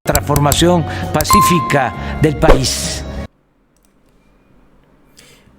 transformación pacífica del país.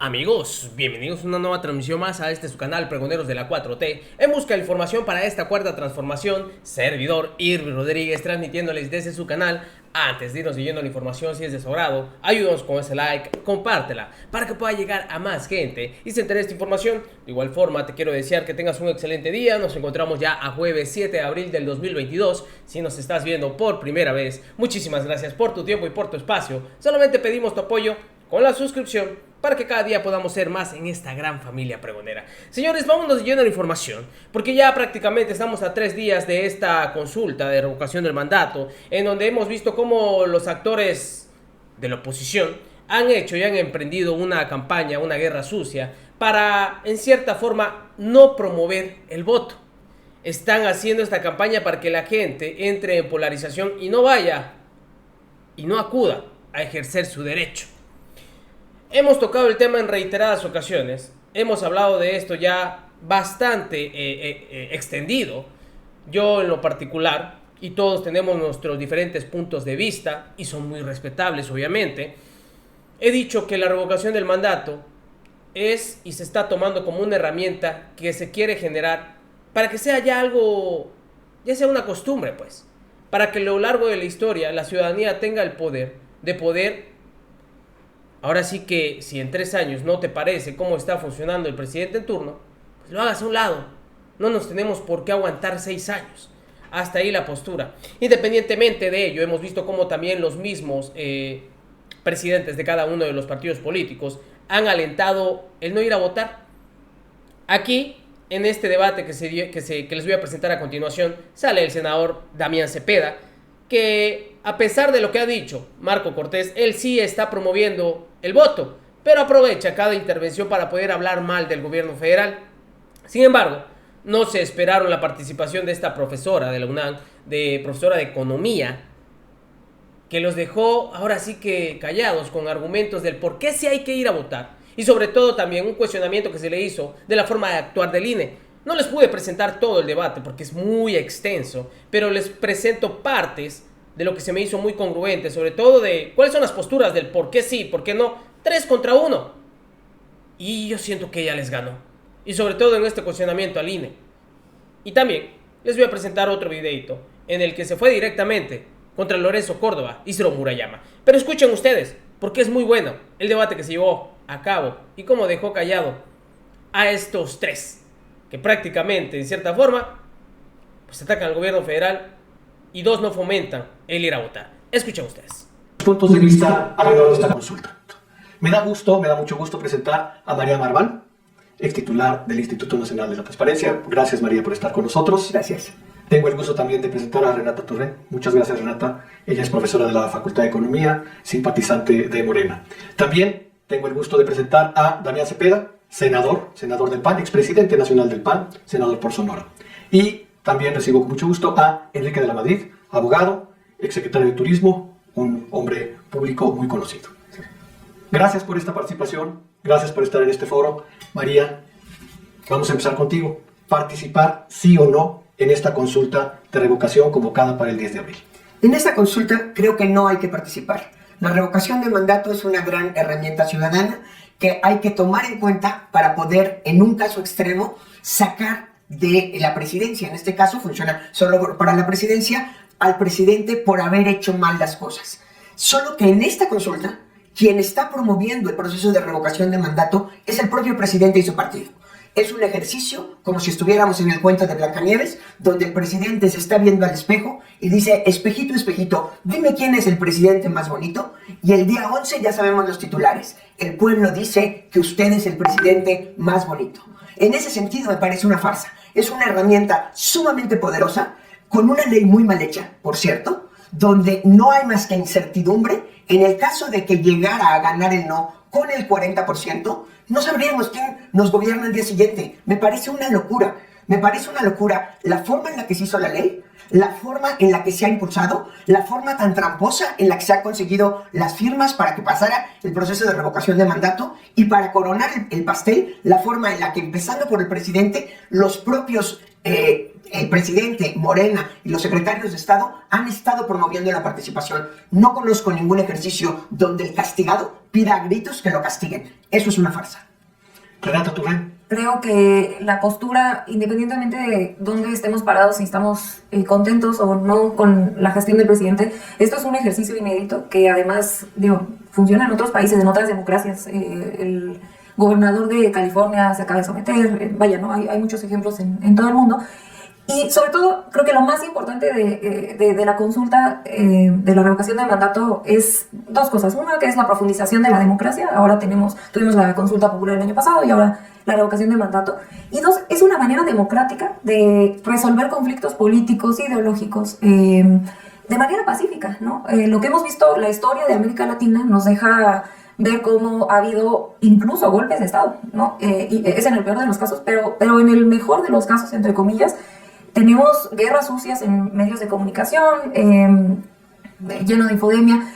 Amigos, bienvenidos a una nueva transmisión más a su canal Pregoneros de la 4T, en busca de información para esta cuarta transformación. Servidor Irving Rodríguez, transmitiéndoles desde su canal. Antes de irnos siguiendo la información, si es de su agrado, ayúdanos con ese like, compártela para que pueda llegar a más gente y se entere de esta información. De igual forma, te quiero desear que tengas un excelente día. Nos encontramos ya a jueves 7 de abril del 2022. Si nos estás viendo por primera vez, muchísimas gracias por tu tiempo y por tu espacio. Solamente pedimos tu apoyo con la suscripción para que cada día podamos ser más en esta gran familia pregonera. Señores, vámonos lleno de información, porque ya prácticamente estamos a 3 días de esta consulta de revocación del mandato, en donde hemos visto cómo los actores de la oposición han hecho y han emprendido una campaña, una guerra sucia, para, en cierta forma, no promover el voto. Están haciendo esta campaña para que la gente entre en polarización y no vaya, y no acuda a ejercer su derecho. Hemos tocado el tema en reiteradas ocasiones, hemos hablado de esto ya bastante extendido, yo en lo particular, y todos tenemos nuestros diferentes puntos de vista, y son muy respetables obviamente. He dicho que la revocación del mandato es y se está tomando como una herramienta que se quiere generar para que sea ya algo, ya sea una costumbre pues, para que a lo largo de la historia la ciudadanía tenga el poder de poder. Ahora sí que si en 3 años no te parece cómo está funcionando el presidente en turno, pues lo hagas a un lado. No nos tenemos por qué aguantar 6 años. Hasta ahí la postura. Independientemente de ello, hemos visto cómo también los mismos presidentes de cada uno de los partidos políticos han alentado el no ir a votar. Aquí, en este debate que les voy a presentar a continuación, sale el senador Damián Cepeda, que a pesar de lo que ha dicho Marco Cortés, él sí está promoviendo el voto, pero aprovecha cada intervención para poder hablar mal del gobierno federal. Sin embargo, no se esperaron la participación de esta profesora de la UNAM, profesora de economía, que los dejó ahora sí que callados con argumentos del por qué sí hay que ir a votar, y sobre todo también un cuestionamiento que se le hizo de la forma de actuar del INE. No les pude presentar todo el debate porque es muy extenso, pero les presento partes de lo que se me hizo muy congruente, sobre todo de cuáles son las posturas del por qué sí, por qué no. 3 contra 1. Y yo siento que ella les ganó. Y sobre todo en este cuestionamiento al INE. Y también les voy a presentar otro videito en el que se fue directamente contra Lorenzo Córdoba y Ciro Murayama. Pero escuchen ustedes, porque es muy bueno el debate que se llevó a cabo y cómo dejó callado a estos 3. Que prácticamente, en cierta forma, pues atacan al gobierno federal y 2 no fomentan el ir a votar. Escuchen ustedes. Puntos de vista alrededor de esta consulta. Me da mucho gusto presentar a María Marván, ex titular del Instituto Nacional de la Transparencia. Gracias, María, por estar con nosotros. Gracias. Tengo el gusto también de presentar a Renata Torrent. Muchas gracias, Renata. Ella es profesora de la Facultad de Economía, simpatizante de Morena. También tengo el gusto de presentar a Damián Cepeda, senador del PAN, expresidente nacional del PAN, senador por Sonora. Y también recibo con mucho gusto a Enrique de la Madrid, abogado, exsecretario de Turismo, un hombre público muy conocido. Gracias por esta participación, gracias por estar en este foro. María, vamos a empezar contigo. ¿Participar sí o no en esta consulta de revocación convocada para el 10 de abril? En esta consulta creo que no hay que participar. La revocación de mandato es una gran herramienta ciudadana que hay que tomar en cuenta para poder, en un caso extremo, sacar de la presidencia. En este caso funciona solo para la presidencia, al presidente por haber hecho mal las cosas. Solo que en esta consulta, quien está promoviendo el proceso de revocación de mandato es el propio presidente y su partido. Es un ejercicio como si estuviéramos en el cuento de Blancanieves, donde el presidente se está viendo al espejo y dice: espejito, espejito, dime quién es el presidente más bonito. Y el día 11 ya sabemos los titulares. El pueblo dice que usted es el presidente más bonito. En ese sentido me parece una farsa. Es una herramienta sumamente poderosa, con una ley muy mal hecha, por cierto, donde no hay más que incertidumbre. En el caso de que llegara a ganar el no con el 40%, no sabríamos quién nos gobierna el día siguiente. Me parece una locura. Me parece una locura la forma en la que se hizo la ley, la forma en la que se ha impulsado, la forma tan tramposa en la que se ha conseguido las firmas para que pasara el proceso de revocación de mandato, y para coronar el pastel, la forma en la que, empezando por el presidente, los propios el presidente, Morena y los secretarios de Estado han estado promoviendo la participación. No conozco ningún ejercicio donde el castigado pida a gritos que lo castiguen. Eso es una farsa. Renata Turré. Creo que la postura, independientemente de dónde estemos parados, si estamos contentos o no con la gestión del presidente, esto es un ejercicio inédito que además, funciona en otros países, en otras democracias. El gobernador de California se acaba de someter, hay muchos ejemplos en todo el mundo. Y sobre todo, creo que lo más importante de la consulta de la revocación del mandato es dos cosas. Una, que es la profundización de la democracia. Ahora tuvimos la consulta popular el año pasado y ahora la revocación del mandato. Y dos, es una manera democrática de resolver conflictos políticos, ideológicos, de manera pacífica, ¿no? Lo que hemos visto, la historia de América Latina nos deja ver cómo ha habido incluso golpes de Estado, ¿no? Y es en el peor de los casos, pero en el mejor de los casos, entre comillas, tenemos guerras sucias en medios de comunicación, lleno de infodemia,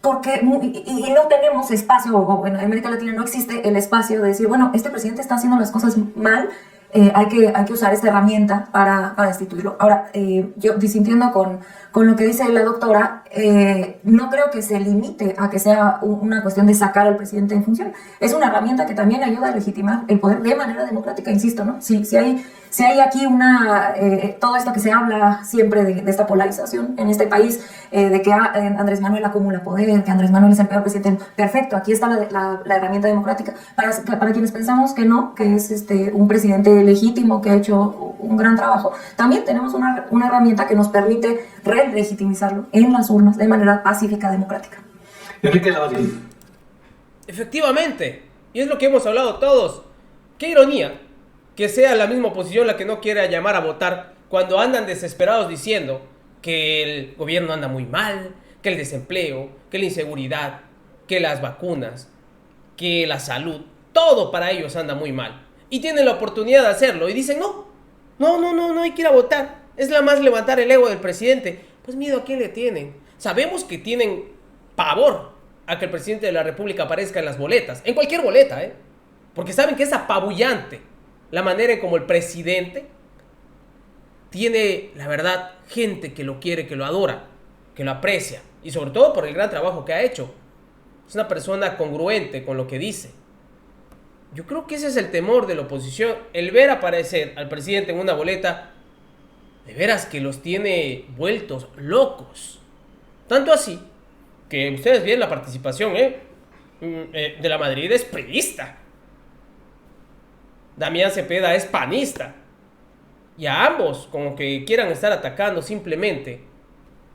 y no tenemos espacio, en América Latina no existe el espacio de decir, este presidente está haciendo las cosas mal, hay que usar esta herramienta para destituirlo. Ahora, yo disintiendo con lo que dice la doctora, no creo que se limite a que sea una cuestión de sacar al presidente en función. Es una herramienta que también ayuda a legitimar el poder de manera democrática, insisto, ¿no? Si hay aquí todo esto que se habla siempre de esta polarización en este país, de que Andrés Manuel acumula poder, que Andrés Manuel es el peor presidente, perfecto, aquí está la herramienta democrática. Para quienes pensamos que no, que es un presidente legítimo que ha hecho un gran trabajo, también tenemos una herramienta que nos permite relegitimizarlo en las urnas de manera pacífica, democrática. Enrique Lavadí. Efectivamente, y es lo que hemos hablado todos. Qué ironía que sea la misma oposición la que no quiera llamar a votar cuando andan desesperados diciendo que el gobierno anda muy mal, que el desempleo, que la inseguridad, que las vacunas, que la salud, todo para ellos anda muy mal. Y tienen la oportunidad de hacerlo y dicen no hay que ir a votar. Es la más levantar el ego del presidente. Pues miedo a quién le tienen. Sabemos que tienen pavor a que el presidente de la República aparezca en las boletas, en cualquier boleta, porque saben que es apabullante la manera en como el presidente tiene, la verdad, gente que lo quiere, que lo adora, que lo aprecia, y sobre todo por el gran trabajo que ha hecho. Es una persona congruente con lo que dice. Yo creo que ese es el temor de la oposición, el ver aparecer al presidente en una boleta, de veras que los tiene vueltos locos. Tanto así, que ustedes ven la participación de la Madrid es priista. Damián Cepeda es panista. Y a ambos, como que quieran estar atacando simplemente,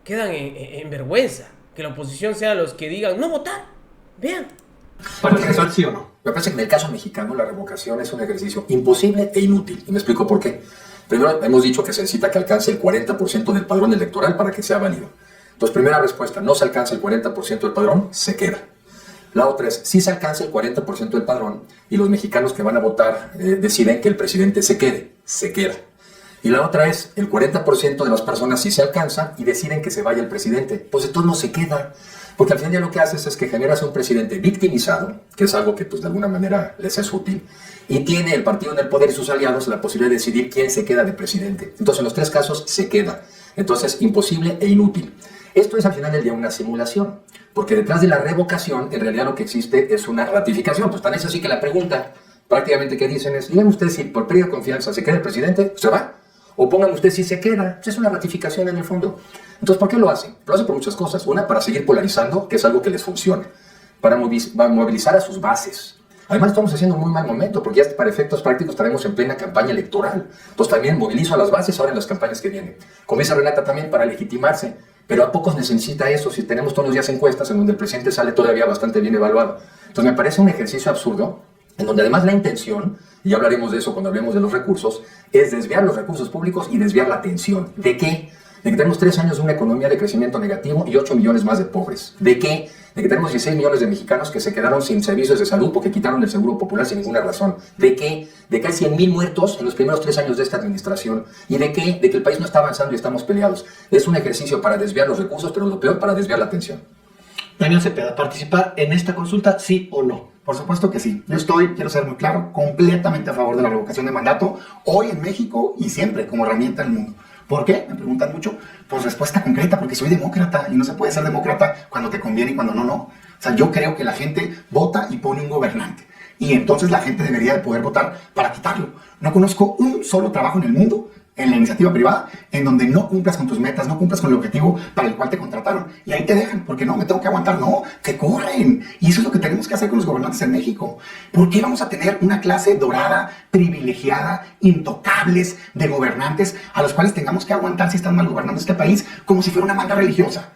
quedan en vergüenza. Que la oposición sea los que digan, no votar. Vean. ¿Para regresar sí o no? Me parece que en el caso mexicano la revocación es un ejercicio imposible e inútil. Y me explico por qué. Primero, hemos dicho que se necesita que alcance el 40% del padrón electoral para que sea válido. Entonces, primera respuesta, no se alcanza el 40% del padrón, se queda. La otra es, si se alcanza el 40% del padrón y los mexicanos que van a votar deciden que el presidente se quede, se queda. Y la otra es, el 40% de las personas sí se alcanza y deciden que se vaya el presidente. Pues entonces no se queda. Porque al final ya lo que haces es que generas un presidente victimizado, que es algo que pues de alguna manera les es útil, y tiene el partido en el poder y sus aliados la posibilidad de decidir quién se queda de presidente. Entonces en los tres casos se queda. Entonces imposible e inútil. Esto es al final del día una simulación, porque detrás de la revocación en realidad lo que existe es una ratificación. Pues tan es así que la pregunta prácticamente que dicen es, díganme ustedes si por pérdida de confianza se queda el presidente, ¿se va? O pongan ustedes si se queda. Pues es una ratificación en el fondo. Entonces, ¿por qué lo hacen? Lo hacen por muchas cosas. Una, para seguir polarizando, que es algo que les funciona. Para movilizar a sus bases. Además, estamos haciendo un muy mal momento, porque ya para efectos prácticos estaremos en plena campaña electoral. Entonces, también movilizo a las bases ahora en las campañas que vienen. Como dice Renata, también para legitimarse. Pero ¿a pocos necesita eso si tenemos todos los días encuestas en donde el presidente sale todavía bastante bien evaluado? Entonces, me parece un ejercicio absurdo, en donde además la intención, y ya hablaremos de eso cuando hablemos de los recursos, es desviar los recursos públicos y desviar la atención. ¿De qué? De que tenemos 3 años de una economía de crecimiento negativo y 8 millones más de pobres. ¿De qué? De que tenemos 16 millones de mexicanos que se quedaron sin servicios de salud porque quitaron el seguro popular sin ninguna razón. ¿De qué? De que hay 100,000 muertos en los primeros 3 años de esta administración. ¿Y de qué? De que el país no está avanzando y estamos peleados. Es un ejercicio para desviar los recursos, pero lo peor, para desviar la atención. Damián Cepeda, ¿participar en esta consulta sí o no? Por supuesto que sí. Yo quiero ser muy claro, completamente a favor de la revocación de mandato, hoy en México y siempre como herramienta del mundo. ¿Por qué? Me preguntan mucho. Pues respuesta concreta, porque soy demócrata y no se puede ser demócrata cuando te conviene y cuando no. O sea, yo creo que la gente vota y pone un gobernante. Y entonces la gente debería de poder votar para quitarlo. No conozco un solo trabajo en el mundo, en la iniciativa privada, en donde no cumplas con tus metas, no cumplas con el objetivo para el cual te contrataron. Y ahí te dejan, porque no, me tengo que aguantar. No, que corren. Y eso es lo que tenemos que hacer con los gobernantes en México. ¿Por qué vamos a tener una clase dorada, privilegiada, intocables de gobernantes a los cuales tengamos que aguantar si están mal gobernando este país como si fuera una manda religiosa?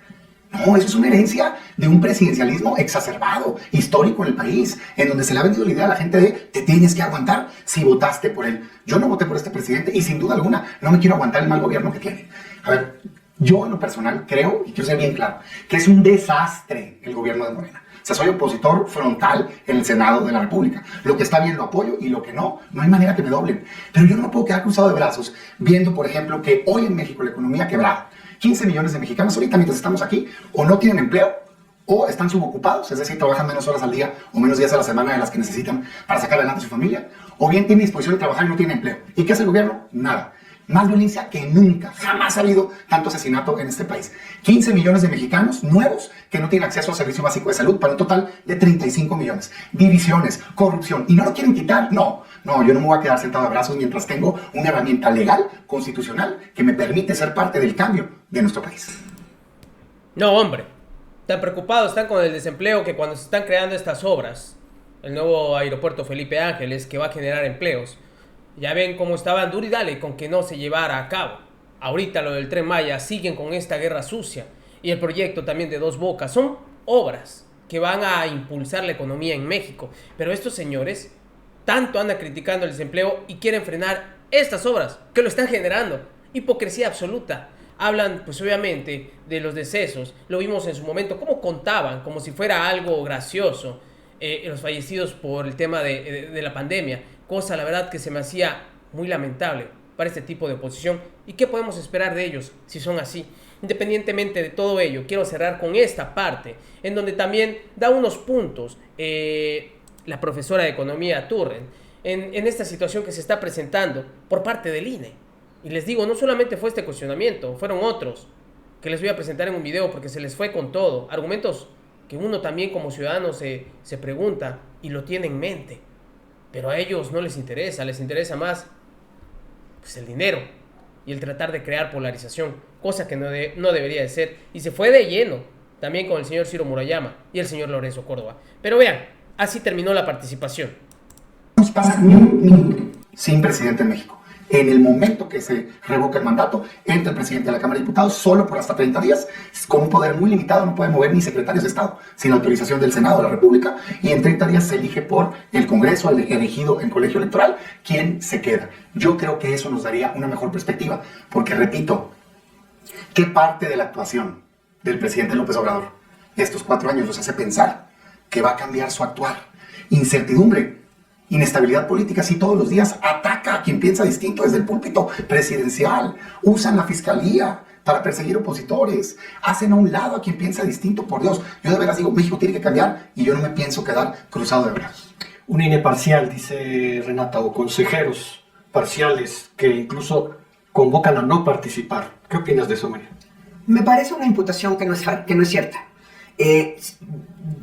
No, eso es una herencia de un presidencialismo exacerbado, histórico en el país, en donde se le ha vendido la idea a la gente de te tienes que aguantar si votaste por él. Yo no voté por este presidente y sin duda alguna no me quiero aguantar el mal gobierno que tiene. A ver, yo en lo personal creo, y quiero ser bien claro, que es un desastre el gobierno de Morena. O sea, soy opositor frontal en el Senado de la República. Lo que está bien lo apoyo y lo que no, no hay manera que me doblen. Pero yo no me puedo quedar cruzado de brazos viendo, por ejemplo, que hoy en México la economía ha quebrado. 15 millones de mexicanos ahorita mientras estamos aquí o no tienen empleo o están subocupados, es decir, trabajan menos horas al día o menos días a la semana de las que necesitan para sacar adelante a su familia, o bien tienen disposición de trabajar y no tienen empleo. ¿Y qué hace el gobierno? Nada. Más violencia que nunca, jamás ha habido tanto asesinato en este país. 15 millones de mexicanos nuevos que no tienen acceso al servicio básico de salud para un total de 35 millones. Divisiones, corrupción, y no lo quieren quitar, no, yo no me voy a quedar sentado de brazos mientras tengo una herramienta legal, constitucional, que me permite ser parte del cambio de nuestro país. No, hombre, tan preocupados están con el desempleo que cuando se están creando estas obras, el nuevo aeropuerto Felipe Ángeles que va a generar empleos, ya ven cómo estaban duro y dale con que no se llevara a cabo. Ahorita lo del Tren Maya, siguen con esta guerra sucia. Y el proyecto también de Dos Bocas. Son obras que van a impulsar la economía en México. Pero estos señores tanto andan criticando el desempleo y quieren frenar estas obras que lo están generando. Hipocresía absoluta. Hablan, pues obviamente, de los decesos. Lo vimos en su momento, cómo contaban, como si fuera algo gracioso, los fallecidos por el tema de la pandemia. Cosa, la verdad, que se me hacía muy lamentable para este tipo de oposición. ¿Y qué podemos esperar de ellos si son así? Independientemente de todo ello, quiero cerrar con esta parte, en donde también da unos puntos la profesora de Economía Turren, en esta situación que se está presentando por parte del INE. Y les digo, no solamente fue este cuestionamiento, fueron otros que les voy a presentar en un video porque se les fue con todo. Argumentos que uno también como ciudadano se pregunta y lo tiene en mente. Pero a ellos no les interesa, les interesa más pues, el dinero y el tratar de crear polarización, cosa que no debería de ser. Y se fue de lleno también con el señor Ciro Murayama y el señor Lorenzo Córdoba. Pero vean, así terminó la participación. Nos pasa ni un minuto sin presidente en México. En el momento que se revoca el mandato, entra el presidente de la Cámara de Diputados solo por hasta 30 días, con un poder muy limitado, no puede mover ni secretarios de Estado, sin autorización del Senado de la República, y en 30 días se elige por el Congreso, el elegido en colegio electoral, quien se queda. Yo creo que eso nos daría una mejor perspectiva, porque repito, ¿qué parte de la actuación del presidente López Obrador estos 4 años nos hace pensar que va a cambiar su actuar? Incertidumbre, inestabilidad política, si todos los días ataca a quien piensa distinto desde el púlpito presidencial, usan la fiscalía para perseguir opositores, hacen a un lado a quien piensa distinto, por Dios. Yo de veras digo, México tiene que cambiar y yo no me pienso quedar cruzado de brazos. Un INE parcial, dice Renata, o consejeros parciales que incluso convocan a no participar. ¿Qué opinas de eso, María? Me parece una imputación que no es cierta.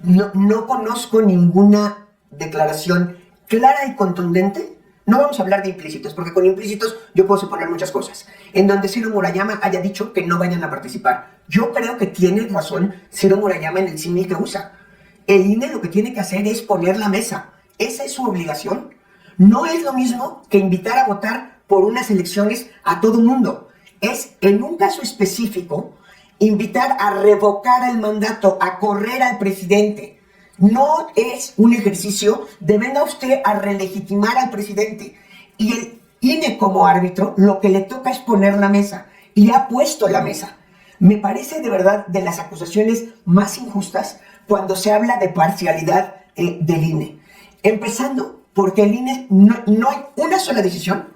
No conozco ninguna declaración clara y contundente. No vamos a hablar de implícitos, porque con implícitos yo puedo suponer muchas cosas. En donde Ciro Murayama haya dicho que no vayan a participar. Yo creo que tiene razón Ciro Murayama en el símil que usa. El INE lo que tiene que hacer es poner la mesa. Esa es su obligación. No es lo mismo que invitar a votar por unas elecciones a todo el mundo. Es, en un caso específico, invitar a revocar el mandato, a correr al presidente. No es un ejercicio de venga usted a relegitimar al presidente. Y el INE como árbitro lo que le toca es poner la mesa. Y ha puesto la mesa. Me parece de verdad de las acusaciones más injustas cuando se habla de parcialidad del INE. Empezando porque el INE no hay una sola decisión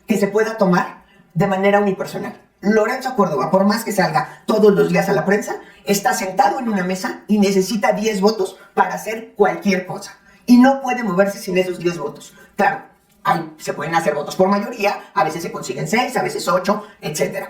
que se pueda tomar de manera unipersonal. Lorenzo Córdoba, por más que salga todos los días a la prensa, está sentado en una mesa y necesita 10 votos para hacer cualquier cosa. Y no puede moverse sin esos 10 votos. Claro, se pueden hacer votos por mayoría, a veces se consiguen 6, a veces 8, etc.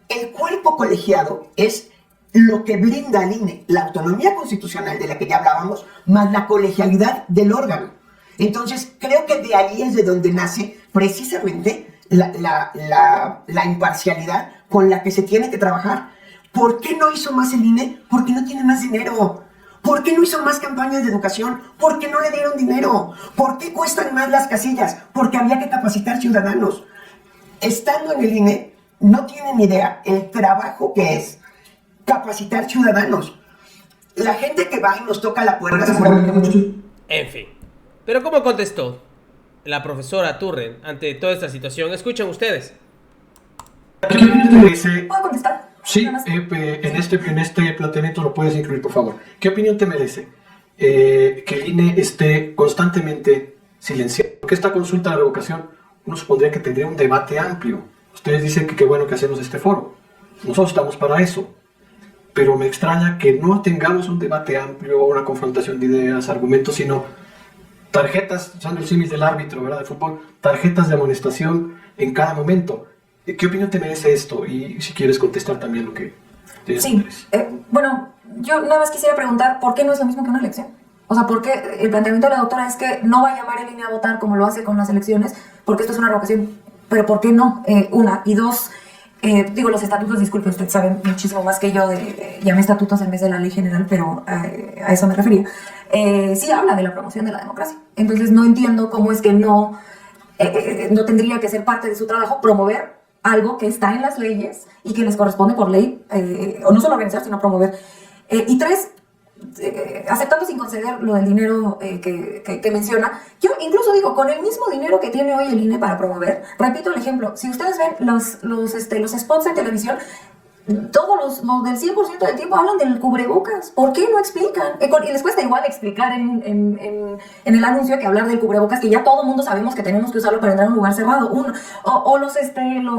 El cuerpo colegiado es lo que brinda al INE la autonomía constitucional de la que ya hablábamos, más la colegialidad del órgano. Entonces, creo que de ahí es de donde nace precisamente la imparcialidad con la que se tiene que trabajar. ¿Por qué no hizo más el INE? Porque no tiene más dinero. ¿Por qué no hizo más campañas de educación? Porque no le dieron dinero. ¿Por qué cuestan más las casillas? Porque había que capacitar ciudadanos. Estando en el INE, no tienen idea el trabajo que es capacitar ciudadanos. La gente que va y nos toca la puerta seguramente muchos. En fin. Pero ¿cómo contestó la profesora Turren ante toda esta situación? Escuchen ustedes. ¿Qué opinión te merece? ¿Puedo contestar? Sí, Nada más. en este planteamiento lo puedes incluir, por favor. ¿Qué opinión te merece que el INE esté constantemente silenciado? Porque esta consulta de revocación, uno supondría que tendría un debate amplio. Ustedes dicen que qué bueno que hacemos este foro. Nosotros estamos para eso. Pero me extraña que no tengamos un debate amplio, una confrontación de ideas, argumentos, sino tarjetas, usando el símil del árbitro, ¿verdad?, de fútbol, tarjetas de amonestación en cada momento. ¿Qué opinión te merece esto? Y si quieres contestar también lo que te Sí, interesa. bueno, yo nada más quisiera preguntar por qué no es lo mismo que una elección. O sea, ¿por qué el planteamiento de la doctora es que no va a llamar el INE a votar como lo hace con las elecciones? Porque esto es una revocación. Pero ¿por qué no? Una. Y dos, digo, los estatutos, disculpe, usted sabe muchísimo más que yo, llamé estatutos en vez de la ley general, pero a eso me refería. Sí habla de la promoción de la democracia. Entonces no entiendo cómo es que no tendría que ser parte de su trabajo promover algo que está en las leyes y que les corresponde por ley, o no solo organizar, sino promover. Y tres, aceptando sin conceder lo del dinero que menciona, yo incluso digo, con el mismo dinero que tiene hoy el INE para promover, repito el ejemplo, si ustedes ven los spots en televisión, todos los del 100% del tiempo hablan del cubrebocas. ¿Por qué no explican? Y les cuesta igual explicar en el anuncio que hablar del cubrebocas, que ya todo el mundo sabemos que tenemos que usarlo para entrar a un lugar cerrado.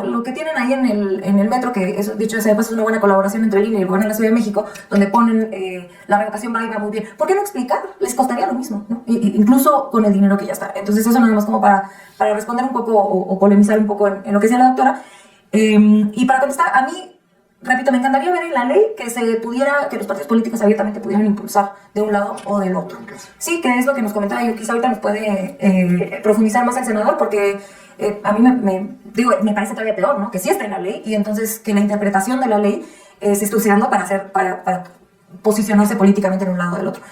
Lo que tienen ahí en el metro, que eso, dicho sea, pues es una buena colaboración entre el INE y el gobierno de la Ciudad de México, donde ponen la revocación va muy bien. ¿Por qué no explicar? Les costaría lo mismo, ¿no? Incluso con el dinero que ya está. Entonces eso nada más como para responder un poco o polemizar un poco en lo que decía la doctora. Y para contestar, a mí, repito, me encantaría ver en la ley que los partidos políticos abiertamente pudieran impulsar de un lado o del otro. Sí, que es lo que nos comentaba yo, quizá ahorita nos puede profundizar más el senador, porque a mí me parece todavía peor, ¿no? Que sí está en la ley y entonces que la interpretación de la ley se esté usando para posicionarse políticamente en un lado o del otro.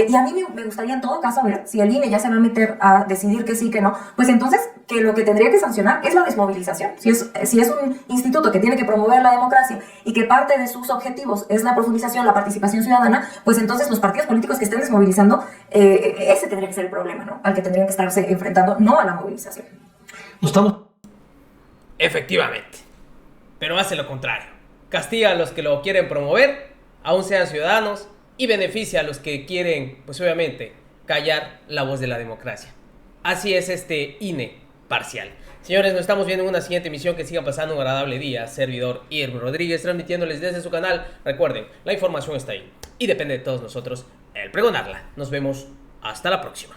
Y a mí me gustaría en todo caso ver si el INE ya se va a meter a decidir que sí, que no, pues entonces que lo que tendría que sancionar es la desmovilización. Si es un instituto que tiene que promover la democracia y que parte de sus objetivos es la profundización, la participación ciudadana, pues entonces los partidos políticos que estén desmovilizando, ese tendría que ser el problema, ¿no? Al que tendrían que estarse enfrentando, no a la movilización. No estamos... Efectivamente. Pero hace lo contrario. Castiga a los que lo quieren promover, aún sean ciudadanos, y beneficia a los que quieren, pues obviamente, callar la voz de la democracia. Así es este INE parcial. Señores, nos estamos viendo en una siguiente emisión. Que sigan pasando un agradable día. Servidor Irving Rodríguez, transmitiéndoles desde su canal. Recuerden, la información está ahí y depende de todos nosotros el pregonarla. Nos vemos hasta la próxima.